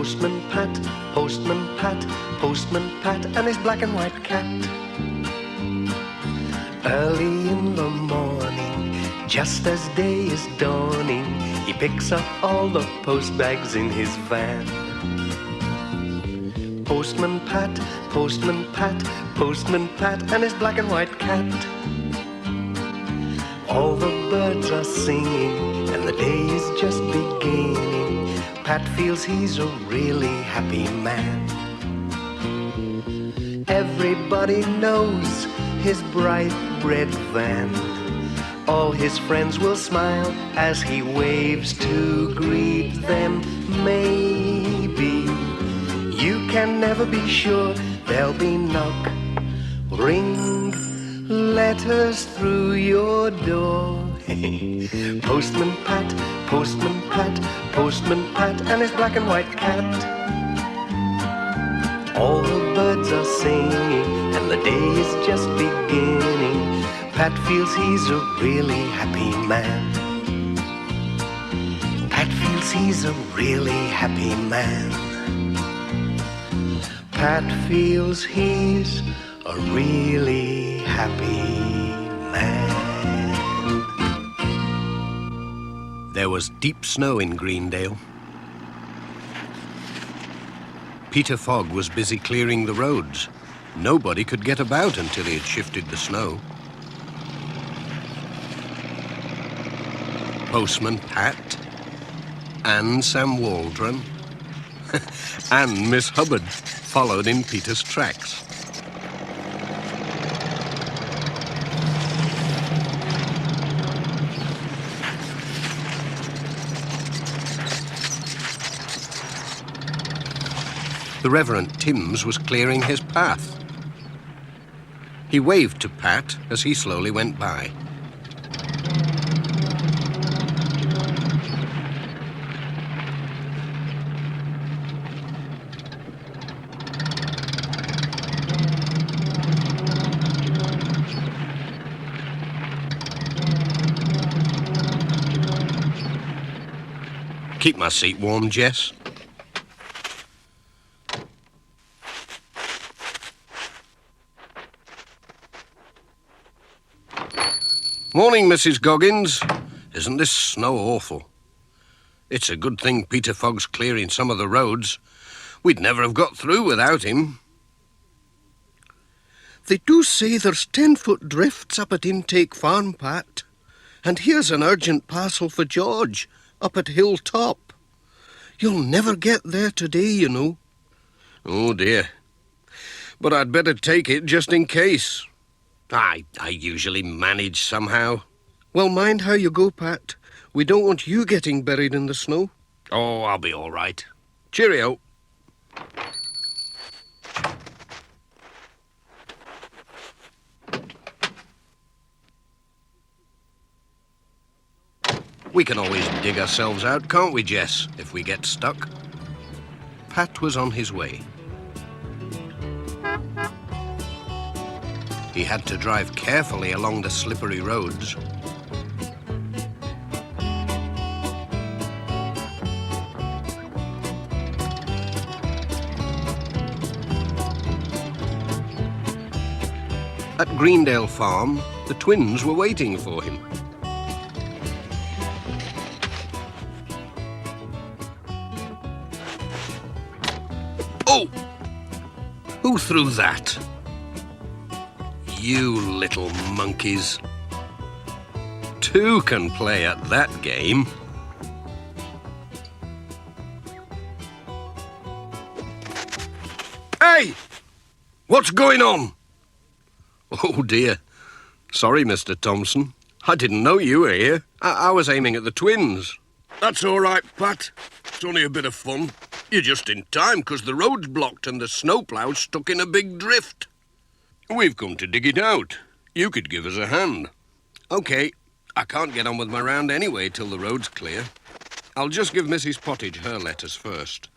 Postman Pat, Postman Pat, Postman Pat, and his black and white cat. Early in the morning, just as day is dawning, he picks up all the post bags in his van. Postman Pat, Postman Pat, Postman Pat, and his black and white cat. All the birds are singing, and the day is just beginning. Pat feels he's a really happy man. Everybody knows his bright red van. All his friends will smile as he waves to greet them. Maybe you can never be sure there'll be knock, ring, letters through your door. Postman Pat, Postman Pat, Postman Pat, and his black and white cat. All the birds are singing, and the day is just beginning. Pat feels he's a really happy man. Pat feels he's a really happy man. Pat feels he's a really happy man. There was deep snow in Greendale. Peter Fogg was busy clearing the roads. Nobody could get about until he had shifted the snow. Postman Pat, and Sam Waldron, and Miss Hubbard followed in Peter's tracks. The Reverend Timms was clearing his path. He waved to Pat as he slowly went by. Keep my seat warm, Jess. Morning, Mrs. Goggins. Isn't this snow awful? It's a good thing Peter Fogg's clearing some of the roads. We'd never have got through without him. They do say there's 10-foot drifts up at Intake Farm, Pat. And here's an urgent parcel for George, up at Hilltop. You'll never get there today, you know. Oh, dear. But I'd better take it just in case. I usually manage somehow. Well, mind how you go, Pat. We don't want you getting buried in the snow. Oh, I'll be all right. Cheerio. We can always dig ourselves out, can't we, Jess, if we get stuck? Pat was on his way. He had to drive carefully along the slippery roads. At Greendale Farm, the twins were waiting for him. Oh! Who threw that? You little monkeys. Two can play at that game. Hey! What's going on? Oh, dear. Sorry, Mr. Thompson. I didn't know you were here. I was aiming at the twins. That's all right, Pat. It's only a bit of fun. You're just in time, because the road's blocked and the snowplow's stuck in a big drift. We've come to dig it out. You could give us a hand. OK. I can't get on with my round anyway till the road's clear. I'll just give Mrs. Pottage her letters first.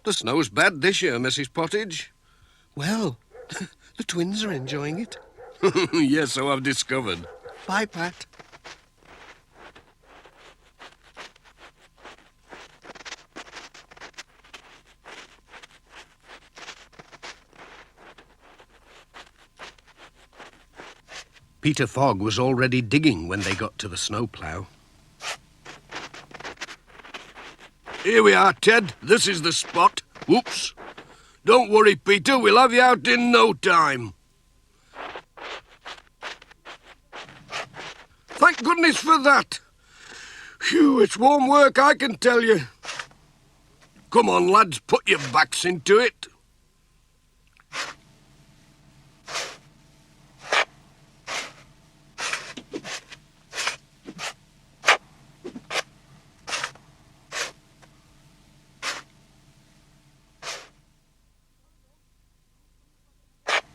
The snow's bad this year, Mrs. Pottage. Well, the twins are enjoying it. Yes, so I've discovered. Bye, Pat. Peter Fogg was already digging when they got to the snowplough. Here we are, Ted. This is the spot. Whoops. Don't worry, Peter. We'll have you out in no time. Thank goodness for that. Phew, it's warm work, I can tell you. Come on, lads, put your backs into it.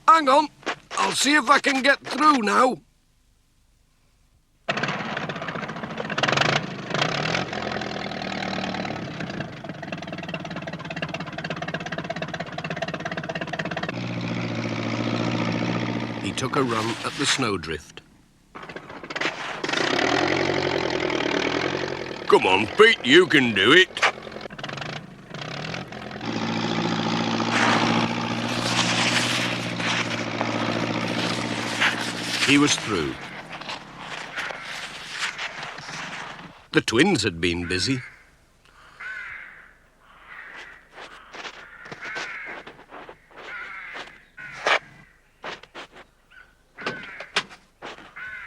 Hang on, I'll see if I can get through now. He took a run at the snowdrift. Come on, Pete, you can do it. He was through. The twins had been busy.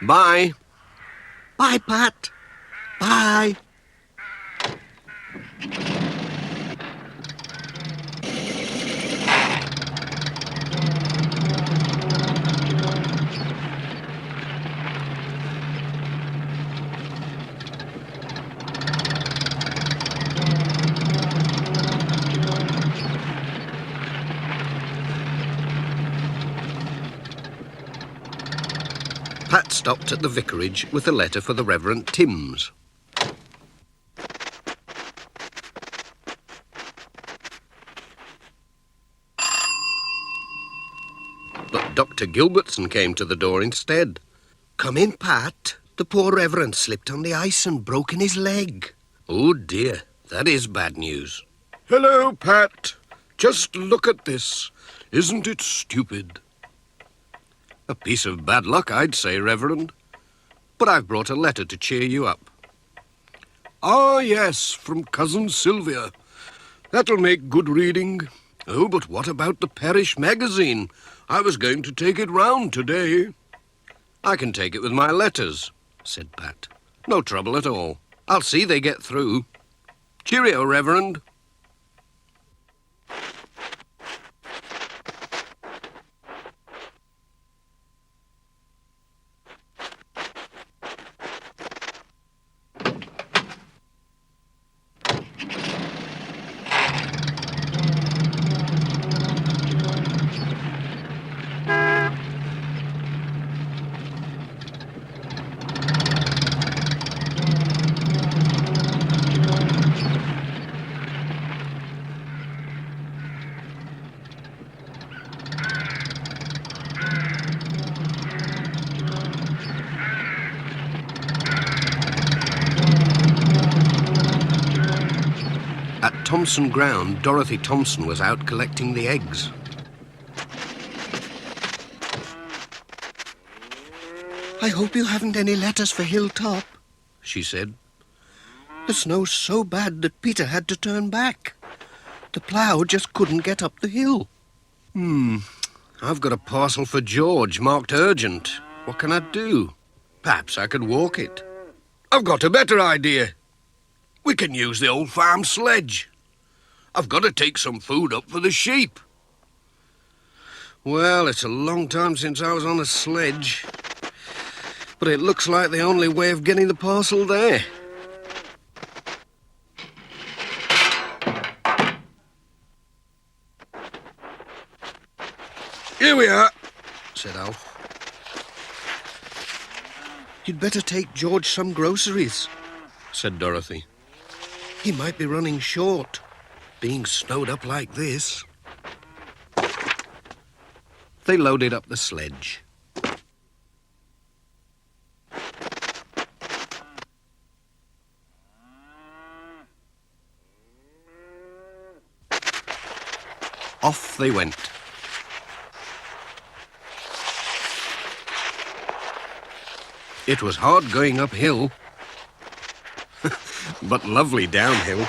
Bye. Bye, Pat. Bye. Pat stopped at the vicarage with a letter for the Reverend Timms. But Dr. Gilbertson came to the door instead. Come in, Pat. The poor Reverend slipped on the ice and broken his leg. Oh dear, that is bad news. Hello, Pat. Just look at this. Isn't it stupid? A piece of bad luck, I'd say, Reverend. But I've brought a letter to cheer you up. Ah, yes, from Cousin Sylvia. That'll make good reading. Oh, but what about the parish magazine? I was going to take it round today. I can take it with my letters, said Pat. No trouble at all. I'll see they get through. Cheerio, Reverend. At Thompson Ground, Dorothy Thompson was out collecting the eggs. I hope you haven't any letters for Hilltop, She said. The snow's so bad that Peter had to turn back. The plough just couldn't get up the hill. I've got a parcel for George marked urgent. What can I do? Perhaps I could walk it. I've got a better idea. We can use the old farm sledge. I've got to take some food up for the sheep. Well, it's a long time since I was on a sledge. But it looks like the only way of getting the parcel there. Here we are, Said Alf. You'd better take George some groceries. Said Dorothy. He might be running short, being snowed up like this. They loaded up the sledge. Off they went. It was hard going uphill, but lovely downhill.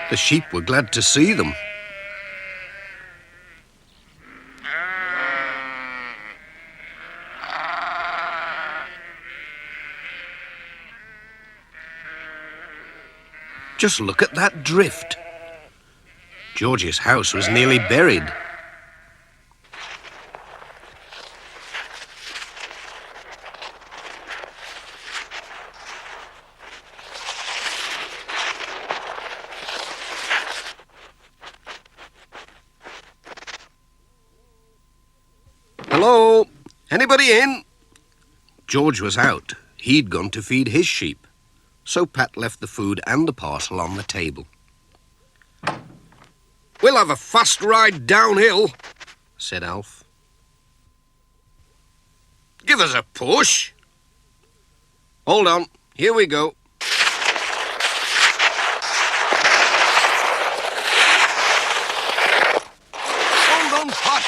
The sheep were glad to see them. Just look at that drift. George's house was nearly buried. Hello? Anybody in? George was out. He'd gone to feed his sheep. So Pat left the food and the parcel on the table. "We'll have a fast ride downhill," said Alf. "Give us a push." "Hold on. Here we go." "Hold on, Pat."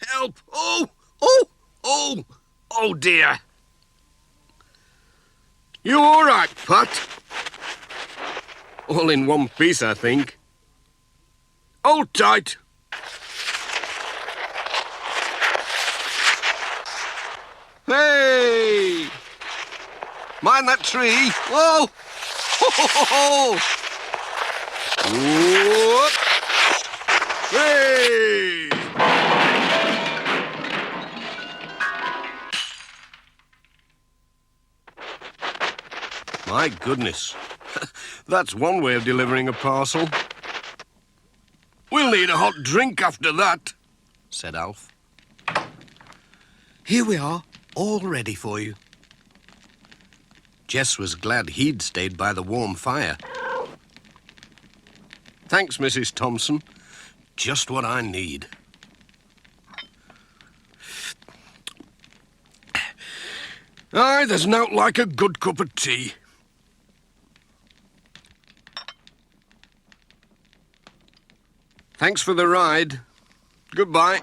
"Help! Oh! Oh! Oh! Oh, dear!" "You all right, Pat?" "All in one piece, I think." "Hold tight." "Hey! Mind that tree. Whoa! Ho, ho, ho, ho. Whoop. Hey!" My goodness, that's one way of delivering a parcel. "We'll need a hot drink after that," said Alf. "Here we are, all ready for you." Jess was glad he'd stayed by the warm fire. "Thanks, Mrs. Thompson. Just what I need." "Aye, there's nought like a good cup of tea." "Thanks for the ride. Goodbye."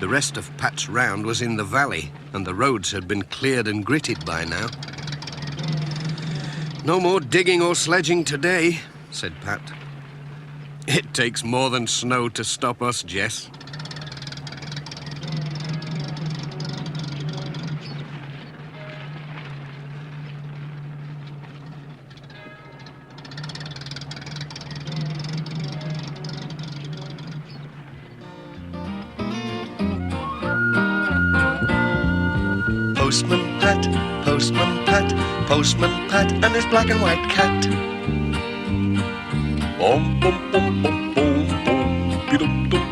The rest of Pat's round was in the valley, and the roads had been cleared and gritted by now. "No more digging or sledging today," said Pat. "It takes more than snow to stop us, Jess." Postman Pat, Postman Pat, Postman Pat and his black and white cat. Bum, bum, bum, bum, bum, bum, be-dum, dum,